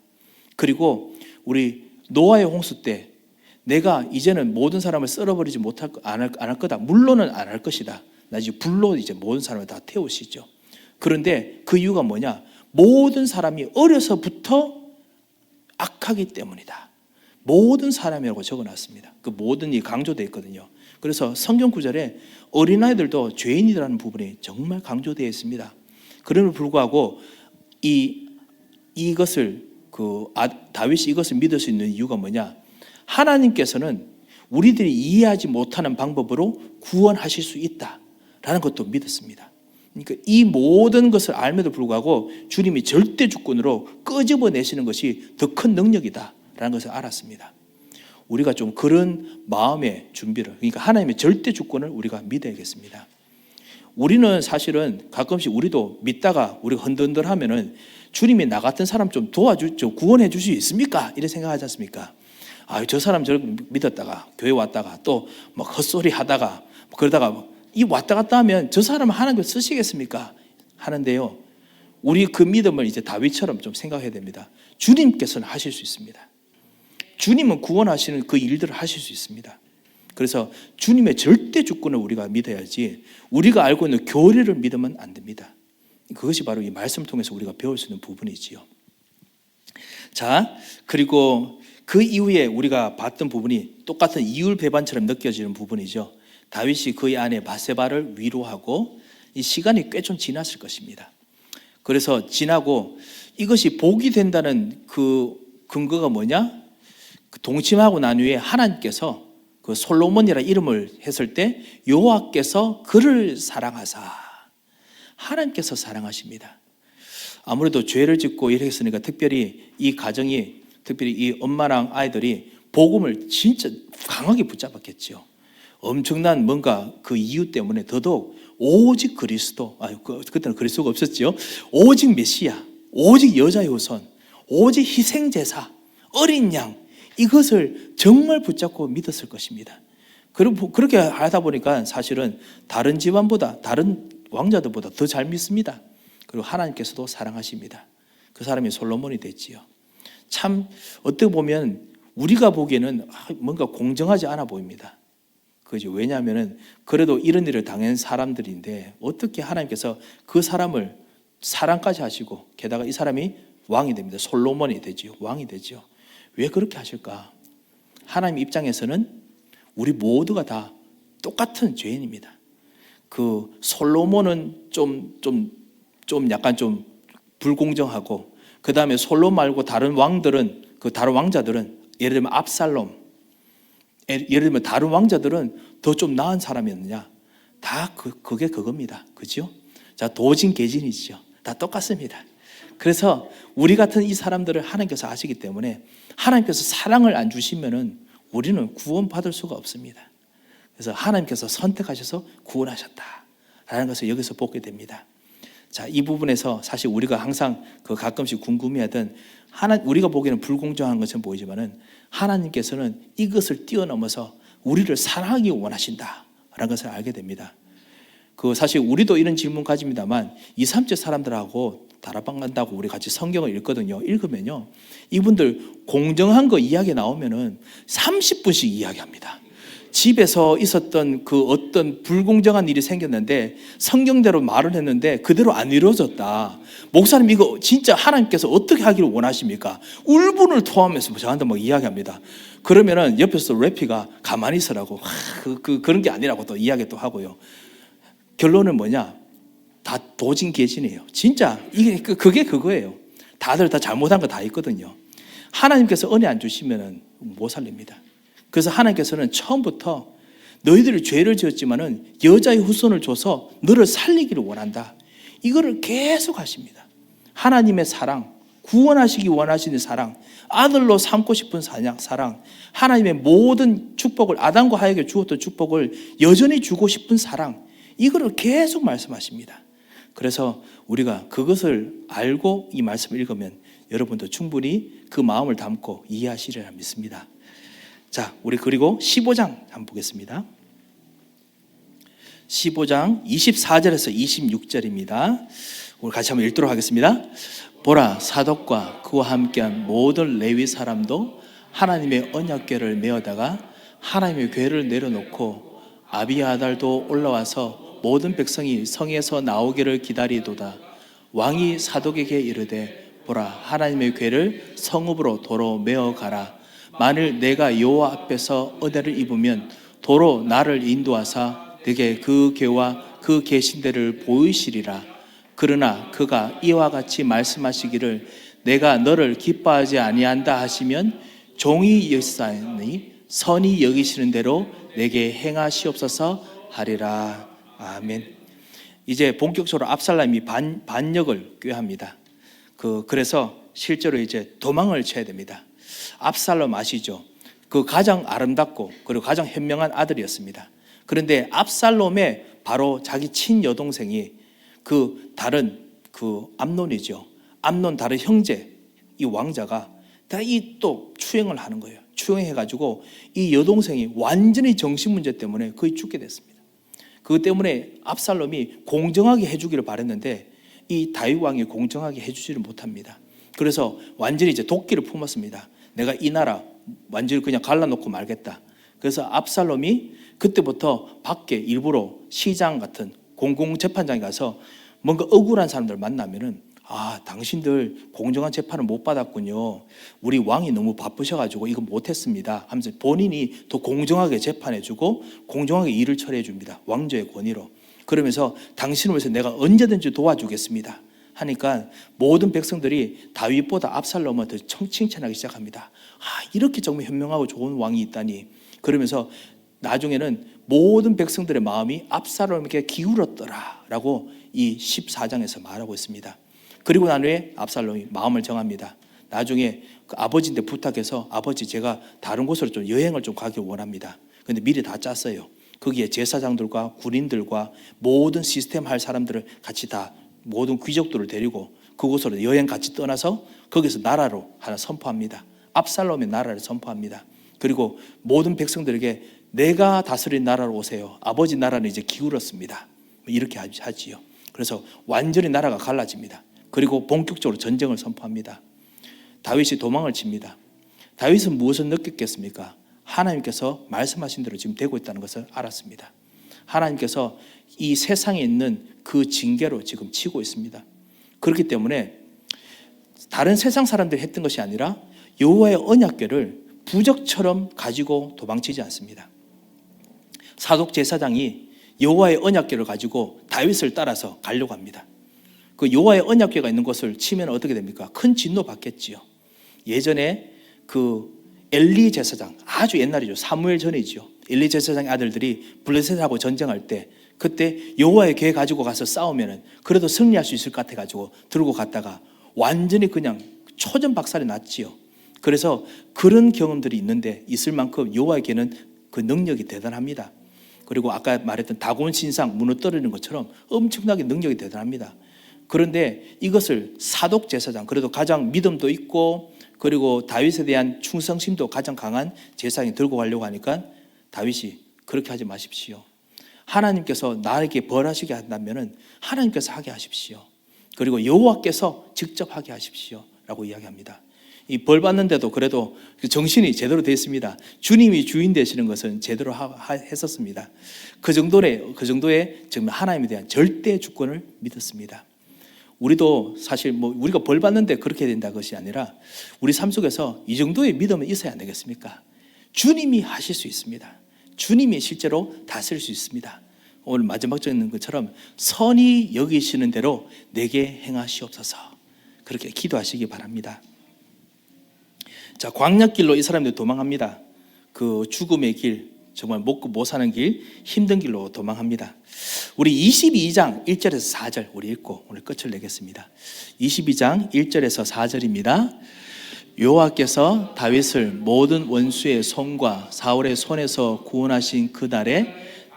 그리고 우리 노아의 홍수 때 내가 이제는 모든 사람을 썰어버리지 안 할 거다. 물론은 안 할 것이다. 나 이제 불로 이제 모든 사람을 다 태우시죠. 그런데 그 이유가 뭐냐? 모든 사람이 어려서부터 악하기 때문이다. 모든 사람이라고 적어놨습니다. 그 모든이 강조되어 있거든요. 그래서 성경 구절에 어린아이들도 죄인이라는 부분이 정말 강조되어 있습니다. 그럼에도 불구하고 다윗이 이것을 믿을 수 있는 이유가 뭐냐? 하나님께서는 우리들이 이해하지 못하는 방법으로 구원하실 수 있다라는 것도 믿었습니다. 그러니까 이 모든 것을 알면도 불구하고 주님이 절대 주권으로 끄집어내시는 것이 더 큰 능력이다라는 것을 알았습니다. 우리가 좀 그런 마음의 준비를, 그러니까 하나님의 절대 주권을 우리가 믿어야겠습니다. 우리는 사실은 가끔씩 우리도 믿다가 우리가 흔들흔들하면은 주님이 나 같은 사람 좀 구원해 줄 수 있습니까? 이런 생각하지 않습니까? 저 사람 저렇게 믿었다가 교회 왔다가 또 막 헛소리 하다가 그러다가 이 왔다 갔다 하면 저 사람은 하나님께 쓰시겠습니까? 하는데요. 우리 그 믿음을 이제 다윗처럼 좀 생각해야 됩니다. 주님께서는 하실 수 있습니다. 주님은 구원하시는 그 일들을 하실 수 있습니다. 그래서 주님의 절대 주권을 우리가 믿어야지 우리가 알고 있는 교리를 믿으면 안 됩니다. 그것이 바로 이 말씀을 통해서 우리가 배울 수 있는 부분이지요. 자, 그리고 그 이후에 우리가 봤던 부분이 똑같은 이율배반처럼 느껴지는 부분이죠. 다윗이 그의 아내 바세바를 위로하고 이 시간이 꽤 좀 지났을 것입니다. 그래서 지나고 이것이 복이 된다는 그 근거가 뭐냐? 동침하고 난 후에 하나님께서 그 솔로몬이라 이름을 했을 때 여호와께서 그를 사랑하사, 하나님께서 사랑하십니다. 아무래도 죄를 짓고 이랬으니까 특별히 이 가정이, 특별히 이 엄마랑 아이들이 복음을 진짜 강하게 붙잡았겠죠. 엄청난 뭔가 그 이유 때문에 더더욱 오직 그리스도, 그때는 그리스도가 없었죠. 오직 메시아, 오직 여자의 후손, 오직 희생제사, 어린 양, 이것을 정말 붙잡고 믿었을 것입니다. 그렇게 하다 보니까 사실은 다른 집안보다, 다른 왕자들보다 더 잘 믿습니다. 그리고 하나님께서도 사랑하십니다. 그 사람이 솔로몬이 됐지요. 참 어떻게 보면 우리가 보기에는 뭔가 공정하지 않아 보입니다. 그죠? 왜냐하면 그래도 이런 일을 당한 사람들인데 어떻게 하나님께서 그 사람을 사랑까지 하시고 게다가 이 사람이 왕이 됩니다. 솔로몬이 되지요. 왕이 되지요. 왜 그렇게 하실까? 하나님 입장에서는 우리 모두가 다 똑같은 죄인입니다. 그 솔로몬은 좀 약간 좀 불공정하고 그 다음에 솔로몬 말고 다른 왕들은, 그 다른 왕자들은, 예를 들면 압살롬, 예를 들면 다른 왕자들은 더 좀 나은 사람이었느냐? 다 그게 그겁니다. 그죠? 자, 도진개진이죠. 다 똑같습니다. 그래서 우리 같은 이 사람들을 하나님께서 아시기 때문에 하나님께서 사랑을 안 주시면은 우리는 구원받을 수가 없습니다. 그래서 하나님께서 선택하셔서 구원하셨다라는 것을 여기서 보게 됩니다. 자, 이 부분에서 사실 우리가 항상 가끔씩 궁금해하던 우리가 보기에는 불공정한 것은 보이지만은 하나님께서는 이것을 뛰어넘어서 우리를 사랑하기 원하신다라는 것을 알게 됩니다. 사실 우리도 이런 질문 가집니다만 2, 3째 사람들하고 다락방 간다고 우리 같이 성경을 읽거든요. 읽으면요, 이분들 공정한 거 이야기 나오면은 30분씩 이야기합니다. 집에서 있었던 그 어떤 불공정한 일이 생겼는데 성경대로 말을 했는데 그대로 안 이루어졌다. 목사님, 이거 진짜 하나님께서 어떻게 하기를 원하십니까? 울분을 토하면서 저한테 막 이야기합니다. 그러면은 옆에서 래피가 가만히 있으라고 그런 게 아니라고 또 이야기 또 하고요. 결론은 뭐냐? 다 도진개진이에요. 진짜 그게 그거예요. 다들 다 잘못한 거 다 있거든요. 하나님께서 은혜 안 주시면은 못 살립니다. 그래서 하나님께서는 처음부터 너희들이 죄를 지었지만은 여자의 후손을 줘서 너를 살리기를 원한다. 이거를 계속 하십니다. 하나님의 사랑, 구원하시기 원하시는 사랑, 아들로 삼고 싶은 사랑, 하나님의 모든 축복을, 아담과 하에게 주었던 축복을 여전히 주고 싶은 사랑, 이거를 계속 말씀하십니다. 그래서 우리가 그것을 알고 이 말씀을 읽으면 여러분도 충분히 그 마음을 담고 이해하시리라 믿습니다. 자, 우리 그리고 15장 한번 보겠습니다. 15장 24절에서 26절입니다. 우리 같이 한번 읽도록 하겠습니다. 보라, 사독과 그와 함께한 모든 레위 사람도 하나님의 언약궤를 메어다가 하나님의 궤를 내려놓고 아비아달도 올라와서 모든 백성이 성에서 나오기를 기다리도다. 왕이 사독에게 이르되, 보라, 하나님의 궤를 성읍으로 도로 메어 가라. 만일 내가 여호와 앞에서 은혜를 입으면 도로 나를 인도하사 내게 그 궤와 그 계신대를 보이시리라. 그러나 그가 이와 같이 말씀하시기를 내가 너를 기뻐하지 아니한다 하시면 종이 여기사니 선히 여기시는 대로 내게 행하시옵소서 하리라. 아멘. 이제 본격적으로 압살롬이 반역을 꾀합니다. 그래서 실제로 이제 도망을 쳐야 됩니다. 압살롬 아시죠? 그 가장 아름답고 그리고 가장 현명한 아들이었습니다. 그런데 압살롬의 바로 자기 친여동생이 다른 암논이죠. 암논 다른 형제 이 왕자가 다 또 추행을 하는 거예요. 추행해가지고 이 여동생이 완전히 정신문제 때문에 거의 죽게 됐습니다. 그것 때문에 압살롬이 공정하게 해주기를 바랬는데 이 다윗 왕이 공정하게 해주지를 못합니다. 그래서 완전히 이제 도끼를 품었습니다. 내가 이 나라 완전히 그냥 갈라놓고 말겠다. 그래서 압살롬이 그때부터 밖에 일부러 시장 같은 공공재판장에 가서 뭔가 억울한 사람들 만나면은 당신들 공정한 재판을 못 받았군요. 우리 왕이 너무 바쁘셔가지고 이거 못했습니다 하면서 본인이 더 공정하게 재판해주고 공정하게 일을 처리해줍니다. 왕조의 권위로. 그러면서 당신을 위해서 내가 언제든지 도와주겠습니다 하니까 모든 백성들이 다윗보다 압살롬을 더 칭찬하기 시작합니다. 이렇게 정말 현명하고 좋은 왕이 있다니. 그러면서 나중에는 모든 백성들의 마음이 압살롬에게 기울었더라라고 이 14장에서 말하고 있습니다. 그리고 난 후에 압살롬이 마음을 정합니다. 나중에 그 아버지한테 부탁해서 아버지 제가 다른 곳으로 좀 여행을 좀 가길 원합니다. 근데 미리 다 짰어요. 거기에 제사장들과 군인들과 모든 시스템 할 사람들을 같이 다 모든 귀족들을 데리고 그곳으로 여행 같이 떠나서 거기서 나라로 하나 선포합니다. 압살롬의 나라를 선포합니다. 그리고 모든 백성들에게 내가 다스린 나라로 오세요. 아버지 나라는 이제 기울었습니다. 이렇게 하지요. 그래서 완전히 나라가 갈라집니다. 그리고 본격적으로 전쟁을 선포합니다. 다윗이 도망을 칩니다. 다윗은 무엇을 느꼈겠습니까? 하나님께서 말씀하신 대로 지금 되고 있다는 것을 알았습니다. 하나님께서 이 세상에 있는 그 징계로 지금 치고 있습니다. 그렇기 때문에 다른 세상 사람들이 했던 것이 아니라 여호와의 언약궤를 부적처럼 가지고 도망치지 않습니다. 사독 제사장이 여호와의 언약궤를 가지고 다윗을 따라서 가려고 합니다. 그 여호와의 언약궤가 있는 곳을 치면 어떻게 됩니까? 큰 진노 받겠지요. 예전에 그 엘리 제사장, 아주 옛날이죠. 사무엘 전이죠. 엘리 제사장의 아들들이 블레셋하고 전쟁할 때 그때 여호와의 궤 가지고 가서 싸우면은 그래도 승리할 수 있을 것 같아 가지고 들고 갔다가 완전히 그냥 초전박살이 났지요. 그래서 그런 경험들이 있을 만큼 여호와의 궤는 그 능력이 대단합니다. 그리고 아까 말했던 다곤 신상 무너뜨리는 것처럼 엄청나게 능력이 대단합니다. 그런데 이것을 사독 제사장, 그래도 가장 믿음도 있고 그리고 다윗에 대한 충성심도 가장 강한 제사장이 들고 가려고 하니까 다윗이 그렇게 하지 마십시오. 하나님께서 나에게 벌하시게 한다면 하나님께서 하게 하십시오. 그리고 여호와께서 직접 하게 하십시오 라고 이야기합니다. 이 벌 받는데도 그래도 정신이 제대로 되어 있습니다. 주님이 주인 되시는 것은 제대로 했었습니다. 그 정도의 정말 하나님에 대한 절대 주권을 믿었습니다. 우리도 사실 우리가 벌 받는데 그렇게 된다 것이 아니라 우리 삶 속에서 이 정도의 믿음은 있어야 안 되겠습니까? 주님이 하실 수 있습니다. 주님이 실제로 다스릴 수 있습니다. 오늘 마지막 적는 것처럼 선히 여기시는 대로 내게 행하시옵소서. 그렇게 기도하시기 바랍니다. 자, 광야길로 이 사람들이 도망합니다. 그 죽음의 길, 정말 먹고 못 사는 길, 힘든 길로 도망합니다. 우리 22장 1절에서 4절 우리 읽고 오늘 끝을 내겠습니다. 22장 1절에서 4절입니다. 여호와께서 다윗을 모든 원수의 손과 사울의 손에서 구원하신 그날에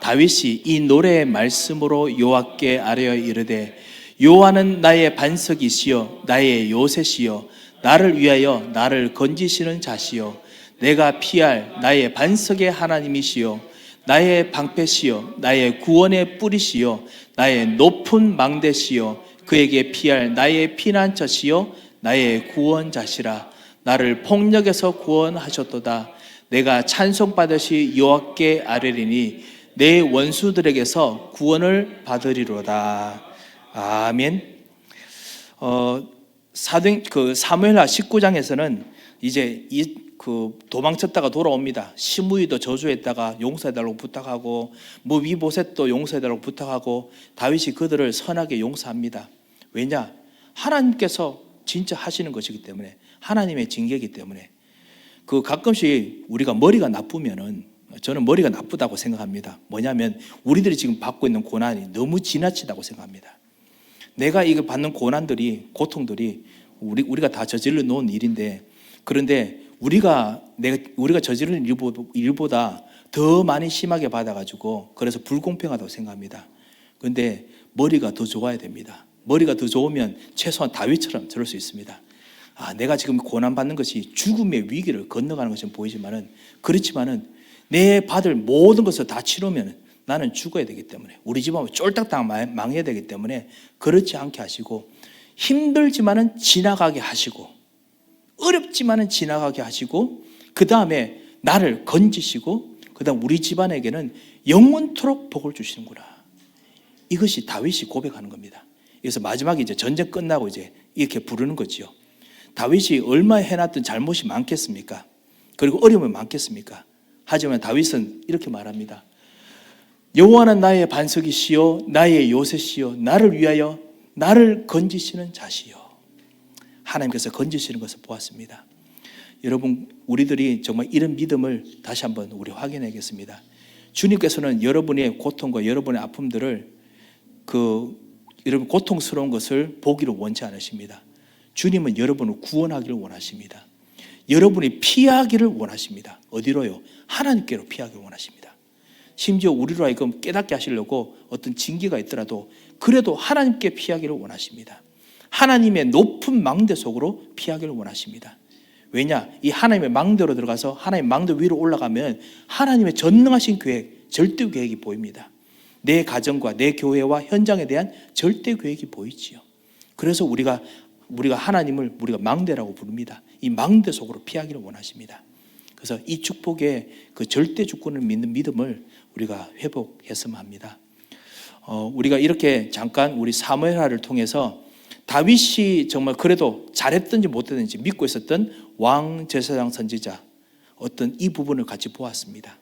다윗이 이 노래의 말씀으로 여호와께 아뢰어 이르되 여호와는 나의 반석이시여 나의 요새시여 나를 위하여 나를 건지시는 자시여 내가 피할 나의 반석의 하나님이시여 나의 방패시여 나의 구원의 뿌리시여 나의 높은 망대시여 그에게 피할 나의 피난처시여 나의 구원자시라. 나를 폭력에서 구원하셨도다. 내가 찬송받으시 여호와께 아뢰리니 내 원수들에게서 구원을 받으리로다. 아멘. 사무엘하 19장에서는 이제 도망쳤다가 돌아옵니다. 시므이도 저주했다가 용서해달라고 부탁하고 무비보셋도 용서해달라고 부탁하고 다윗이 그들을 선하게 용서합니다. 왜냐? 하나님께서 진짜 하시는 것이기 때문에, 하나님의 징계이기 때문에. 가끔씩 우리가 머리가 나쁘면은, 저는 머리가 나쁘다고 생각합니다. 뭐냐면 우리들이 지금 받고 있는 고난이 너무 지나치다고 생각합니다. 내가 이거 받는 고난들이, 고통들이 우리가 다 저질러 놓은 일인데, 그런데 우리가 저지른 일보다 더 많이 심하게 받아가지고 그래서 불공평하다고 생각합니다. 그런데 머리가 더 좋아야 됩니다. 머리가 더 좋으면 최소한 다윗처럼 저럴 수 있습니다. 내가 지금 고난받는 것이 죽음의 위기를 건너가는 것은 보이지만은, 그렇지만은 내 받을 모든 것을 다 치르면 나는 죽어야 되기 때문에, 우리 집안은 쫄딱 다 망해야 되기 때문에 그렇지 않게 하시고, 힘들지만은 지나가게 하시고, 어렵지만은 지나가게 하시고, 그 다음에 나를 건지시고, 그 다음 우리 집안에게는 영원토록 복을 주시는구나. 이것이 다윗이 고백하는 겁니다. 그래서 마지막에 이제 전쟁 끝나고 이제 이렇게 부르는 거지요. 다윗이 얼마나 해놨던 잘못이 많겠습니까? 그리고 어려움이 많겠습니까? 하지만 다윗은 이렇게 말합니다. 여호와는 나의 반석이시요 나의 요새시요 나를 위하여 나를 건지시는 자시요. 하나님께서 건지시는 것을 보았습니다. 여러분, 우리들이 정말 이런 믿음을 다시 한번 우리 확인해야겠습니다. 주님께서는 여러분의 고통과 여러분의 아픔들을, 여러분 고통스러운 것을 보기를 원치 않으십니다. 주님은 여러분을 구원하기를 원하십니다. 여러분이 피하기를 원하십니다. 어디로요? 하나님께로 피하기를 원하십니다. 심지어 우리로 하여금 깨닫게 하시려고 어떤 징계가 있더라도 그래도 하나님께 피하기를 원하십니다. 하나님의 높은 망대 속으로 피하기를 원하십니다. 왜냐? 이 하나님의 망대로 들어가서 하나님의 망대 위로 올라가면 하나님의 전능하신 계획, 절대 계획이 보입니다. 내 가정과 내 교회와 현장에 대한 절대 계획이 보이지요. 그래서 우리가 하나님을 우리가 망대라고 부릅니다. 이 망대 속으로 피하기를 원하십니다. 그래서 이 축복의 그 절대 주권을 믿는 믿음을 우리가 회복했으면 합니다. 우리가 이렇게 잠깐 우리 사무엘하를 통해서 다윗이 정말 그래도 잘했든지 못했든지 믿고 있었던 왕 제사장 선지자, 어떤 이 부분을 같이 보았습니다.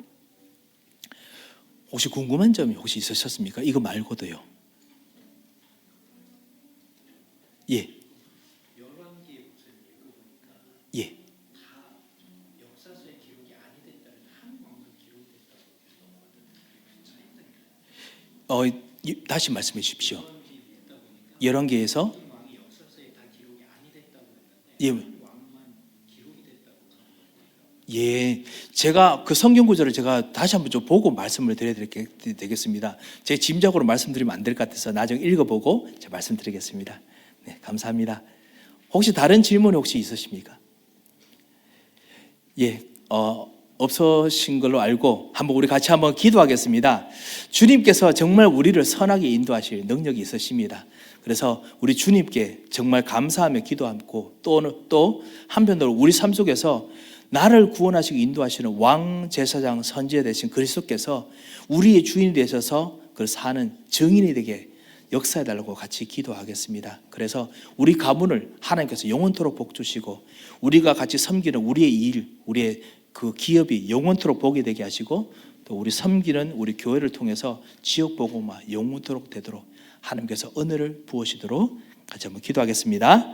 혹시 궁금한 점이 혹시 있으셨습니까? 이거 말고도요. 예. 예. 다시 말씀해 주십시오. 열왕기에서 예. 예, 제가 그 성경 구절을 제가 다시 한번 좀 보고 말씀을 드려야 되겠습니다. 제 짐작으로 말씀드리면 안 될 것 같아서 나중에 읽어보고 제가 말씀드리겠습니다. 네, 감사합니다. 혹시 다른 질문이 혹시 있으십니까? 예, 없으신 걸로 알고 한번 우리 같이 한번 기도하겠습니다. 주님께서 정말 우리를 선하게 인도하실 능력이 있으십니다. 그래서 우리 주님께 정말 감사하며 기도하고 또 한편으로 우리 삶 속에서 나를 구원하시고 인도하시는 왕, 제사장, 선지자 되신 그리스도께서 우리의 주인이 되셔서 그 사는 증인이 되게 역사해달라고 같이 기도하겠습니다. 그래서 우리 가문을 하나님께서 영원토록 복 주시고 우리가 같이 섬기는 우리의 일, 우리의 그 기업이 영원토록 복이 되게 하시고 또 우리 섬기는 우리 교회를 통해서 지역 복음화 영원토록 되도록 하나님께서 은혜를 부으시도록 같이 한번 기도하겠습니다.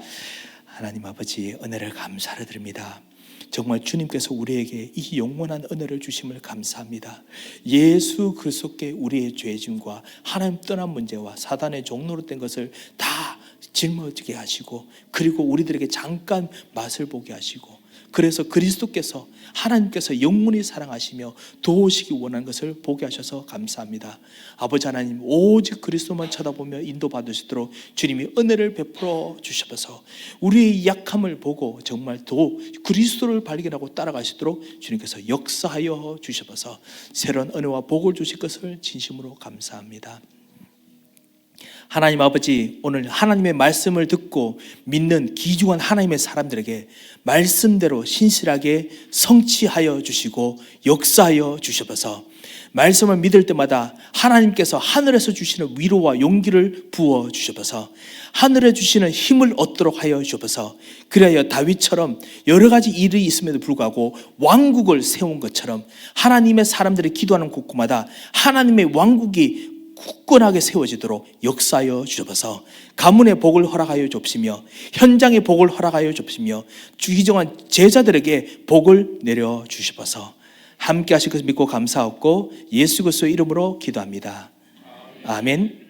하나님 아버지, 은혜를 감사를 드립니다. 정말 주님께서 우리에게 이 영원한 은혜를 주심을 감사합니다. 예수 그리스도께 우리의 죄짐과 하나님 떠난 문제와 사단의 종로로 된 것을 다 짊어지게 하시고, 그리고 우리들에게 잠깐 맛을 보게 하시고, 그래서 그리스도께서 하나님께서 영원히 사랑하시며 도우시기 원하는 것을 보게 하셔서 감사합니다. 아버지 하나님, 오직 그리스도만 쳐다보며 인도받으시도록 주님이 은혜를 베풀어 주셔서 우리의 약함을 보고 정말 도 그리스도를 발견하고 따라가시도록 주님께서 역사하여 주셔서 새로운 은혜와 복을 주실 것을 진심으로 감사합니다. 하나님 아버지, 오늘 하나님의 말씀을 듣고 믿는 귀중한 하나님의 사람들에게 말씀대로 신실하게 성취하여 주시고 역사하여 주셔서 말씀을 믿을 때마다 하나님께서 하늘에서 주시는 위로와 용기를 부어 주셔서 하늘에 주시는 힘을 얻도록 하여 주셔서 그리하여 다윗처럼 여러 가지 일이 있음에도 불구하고 왕국을 세운 것처럼 하나님의 사람들이 기도하는 곳마다 하나님의 왕국이 굳건하게 세워지도록 역사하여 주셔서 가문의 복을 허락하여 주시며 현장의 복을 허락하여 주시며 귀중한 제자들에게 복을 내려 주셔서 함께 하실 것을 믿고 감사하고 예수 그리스도의 이름으로 기도합니다. 아멘.